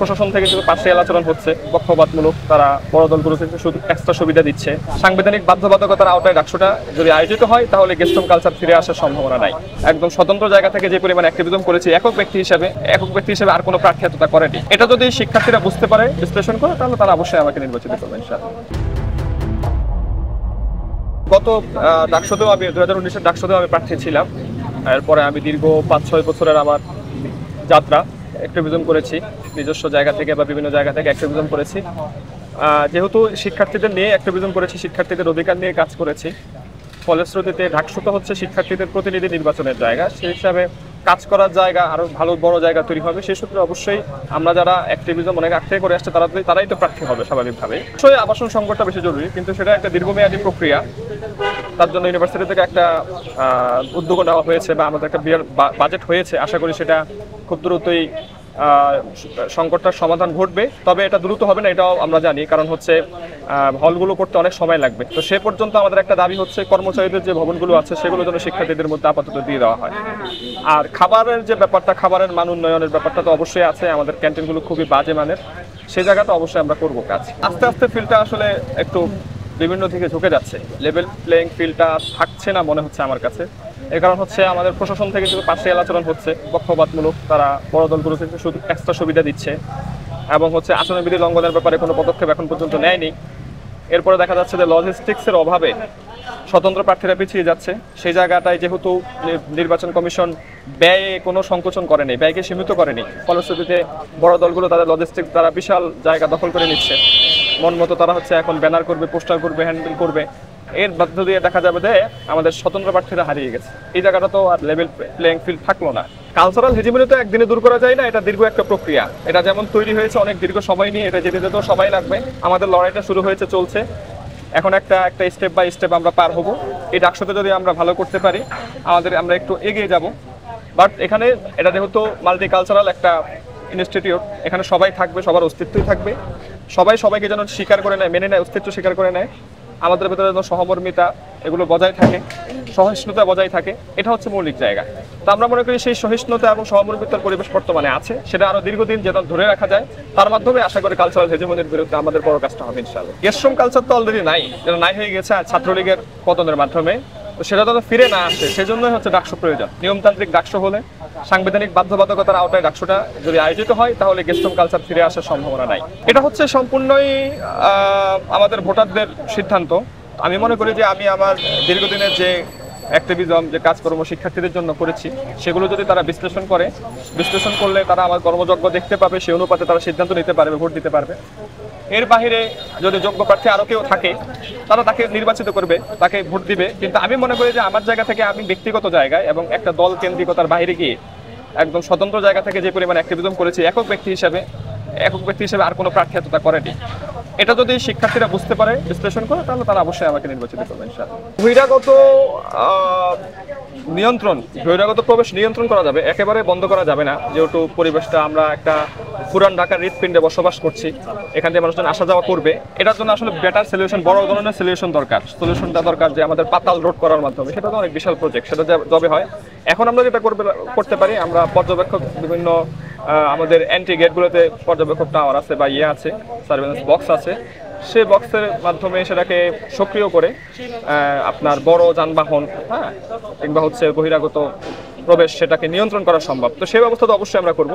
প্রশাসন থেকে কিন্তু পার্সিয়াল আচরণ হচ্ছে, পক্ষপাতমূলক। তারা বড় দলগুলোকে শুধু এক্সট্রা সুবিধা দিচ্ছে। সাংবিধানিক বাধ্যবাধকতার আওতায় ডাকসুটা যদি আয়োজিত হয় তাহলে গেস্টম কালচার ফিরে আসার সম্ভাবনা নাই। একদম স্বতন্ত্র জায়গা থেকে যে পরিমাণ অ্যাক্টিভিজম করেছি একক ব্যক্তি হিসেবে আর কোনো প্রার্থী এতটা করেনি। এটা যদি শিক্ষার্থীরা বুঝতে পারে, বিশ্লেষণ করে, তাহলে তারা অবশ্যই আমাকে নির্বাচিত করবে ইনশাআল্লাহ। গত ডাকসুতেও আমি 2019-এর ডাকসুতেও আমি প্রার্থী ছিলাম। এরপরে আমি দীর্ঘ 5-6 বছরের আমার যাত্রা অ্যাক্টিভিজম করেছি, নিজস্ব জায়গা থেকে বা বিভিন্ন জায়গা থেকে অ্যাক্টিভিজম করেছি। যেহেতু শিক্ষার্থীদের নিয়ে অ্যাক্টিভিজম করেছি, শিক্ষার্থীদের অধিকার নিয়ে কাজ করেছি, ফলশ্রুতিতে ডাকসুটা হচ্ছে শিক্ষার্থীদের প্রতিনিধি নির্বাচনের জায়গা। সেই হিসাবে কাজ করার জায়গা আরও ভালো বড় জায়গা তৈরি হবে। সেই সূত্রে অবশ্যই আমরা যারা অ্যাক্টিভিজম অনেক আগ থেকে করে আসছে তারাই তো প্রার্থী হবে স্বাভাবিকভাবে। অবশ্যই আবাসন সংকটটা বেশি জরুরি, কিন্তু সেটা একটা দীর্ঘমেয়াদী প্রক্রিয়া। তার জন্য ইউনিভার্সিটি থেকে একটা উদ্যোগ নেওয়া হয়েছে বা আমাদের একটা বাজেট হয়েছে। আশা করি সেটা খুব দ্রুতই সংকটটার সমাধান ঘটবে। তবে এটা দ্রুত হবে না, এটাও আমরা জানি, কারণ হচ্ছে হলগুলো করতে অনেক সময় লাগবে। তো সে পর্যন্ত আমাদের একটা দাবি হচ্ছে কর্মচারীদের যে ভবনগুলো আছে সেগুলো যেন শিক্ষার্থীদের মধ্যে আপাতত দিয়ে দেওয়া হয়। আর খাবারের যে ব্যাপারটা, খাবারের মান উন্নয়নের ব্যাপারটা তো অবশ্যই আছে। আমাদের ক্যান্টিনগুলো খুবই বাজে মানের, সেই জায়গাটা অবশ্যই আমরা করবো কাজ। আস্তে আস্তে ফিল্ডটা আসলে একটু বিভিন্ন দিকে ঝুঁকে যাচ্ছে, লেভেল প্লেইং ফিল্ডটা থাকছে না মনে হচ্ছে আমার কাছে। এর কারণ হচ্ছে আমাদের প্রশাসন থেকে কিন্তু পার্সিয়াল আচরণ হচ্ছে, পক্ষপাতমূলক। তারা বড় দলগুলোকে শুধু এক্সট্রা সুবিধা দিচ্ছে এবং হচ্ছে আচরণবিধি লঙ্ঘনের ব্যাপারে কোনো পদক্ষেপ এখন পর্যন্ত নেয়নি। এরপরে দেখা যাচ্ছে যে লজিস্টিক্সের অভাবে স্বতন্ত্র প্রার্থীরা পিছিয়ে যাচ্ছে। সেই জায়গাটায় যেহেতু নির্বাচন কমিশন ব্যয়ে কোনো সংকোচন করেনি, ব্যয়কে সীমিত করেনি, ফলশ্রুতিতে বড় দলগুলো তাদের লজিস্টিক্স দ্বারা বিশাল জায়গা দখল করে নিচ্ছে। মন মতো তারা হচ্ছে এখন ব্যানার করবে, পোস্টার করবে, হ্যান্ডেল করবে। এর মধ্য দিয়ে দেখা যাবে যে আমাদের স্বতন্ত্র প্রার্থীরা হারিয়ে গেছে। এই জায়গাটা তো আর লেভেল প্লেইং ফিল্ড থাকলো না। কালচারাল হেজিমনি তো একদিনে দূর করা যায় না, এটা দীর্ঘ একটা প্রক্রিয়া। এটা যেমন তৈরি হয়েছে অনেক দীর্ঘ সময় নিয়ে, এটা যেতে যেতেও সময় লাগবে। আমাদের লড়াইটা শুরু হয়েছে, চলছে। এখন একটা স্টেপ বাই স্টেপ আমরা পার হব। এই ডাকসুতে যদি আমরা ভালো করতে পারি আমরা একটু এগিয়ে যাব। বাট এখানে এটা যেহেতু মাল্টি কালচারাল একটা ইনস্টিটিউট, এখানে সবাই থাকবে, সবার অস্তিত্বই থাকবে। সবাইকে যেন স্বীকার করে নেয়, মেনে নেয়, অস্তিত্ব স্বীকার করে নেয়। আমাদের ভেতরে যেন সহমর্মিতা এগুলো বজায় থাকে, সহিষ্ণুতা বজায় থাকে, এটা হচ্ছে মৌলিক জায়গা। তো আমরা মনে করি সেই সহিষ্ণুতা এবং সহমর্মিতার পরিবেশ বর্তমানে আছে, সেটা আরো দীর্ঘদিন যেন ধরে রাখা যায়। তার মাধ্যমে আশা করি কালচারাল হেজিমনির বিরুদ্ধে আমাদের বড় কাজটা হবে ইনশাআল্লাহ। গেস্টম কালচার তো অলরেডি নাই, যেটা নাই হয়ে গেছে ছাত্রলীগের পতনের মাধ্যমে। তো সেটা তো ফিরে না আসে, সেজন্যই হচ্ছে ডাকসু প্রয়োজন। নিয়মতান্ত্রিক ডাকসু হলে, সাংবিধানিক বাধ্যবাধকতার আওতায় ডাকসুটা যদি আয়োজিত হয় তাহলে গেস্টম কালচার ফিরে আসার সম্ভাবনা নাই। এটা হচ্ছে সম্পূর্ণই আমাদের ভোটারদের সিদ্ধান্ত। আমি মনে করি যে আমি আমার দীর্ঘদিনের যে অ্যাক্টিভিজম, যে কাজকর্ম শিক্ষার্থীদের জন্য করেছি, সেগুলো যদি তারা বিশ্লেষণ করলে তারা আমার কর্মযজ্ঞ দেখতে পাবে, সেই অনুপাতে তারা সিদ্ধান্ত নিতে পারবে, ভোট দিতে পারবে। এর বাহিরে যদি যোগ্য প্রার্থী আরও কেউ থাকে তারা তাকে নির্বাচিত করবে, তাকে ভোট দিবে। কিন্তু আমি মনে করি যে আমার জায়গা থেকে, আমি ব্যক্তিগত জায়গায় এবং একটা দল কেন্দ্রিকতার বাইরে গিয়ে একদম স্বতন্ত্র জায়গা থেকে যে পরিমাণ অ্যাক্টিভিজম করেছি একক ব্যক্তি হিসেবে আর কোনো প্রার্থী এতটা করেনি। এটা যদি শিক্ষার্থীরা বুঝতে পারে, বিশ্লেষণ করে, তাহলে তারা অবশ্যই আমাকে নির্বাচিত করবে ইনশাআল্লাহ। বহিরাগত প্রবেশ নিয়ন্ত্রণ করা যাবে, একেবারে বন্ধ করা যাবে না। যেহেতু পরিবেশটা, আমরা একটা পুরান ঢাকার হৃৎপিণ্ডে বসবাস করছি, এখান থেকে মানুষজন আসা যাওয়া করবে। এটার জন্য আসলে বেটার সলিউশন, বড় ধরনের সলিউশনটা দরকার, যে আমাদের পাতাল রোড করার মাধ্যমে। সেটা তো অনেক বিশাল প্রজেক্ট, সেটা যবে হয়। এখন আমরা যেটা করতে পারি, আমরা পর্যবেক্ষক বিভিন্ন আমাদের এন্ট্রি গেটগুলোতে পর্যবেক্ষক টাওয়ার আছে বা আছে, সার্ভেলেন্স বক্স আছে। সেই বক্সের মাধ্যমে সেটাকে সক্রিয় করে আপনার বড় যানবাহন কিংবা হচ্ছে বহিরাগত প্রবেশ, সেটাকে নিয়ন্ত্রণ করা সম্ভব। তো সেই ব্যবস্থা তো অবশ্যই আমরা করব।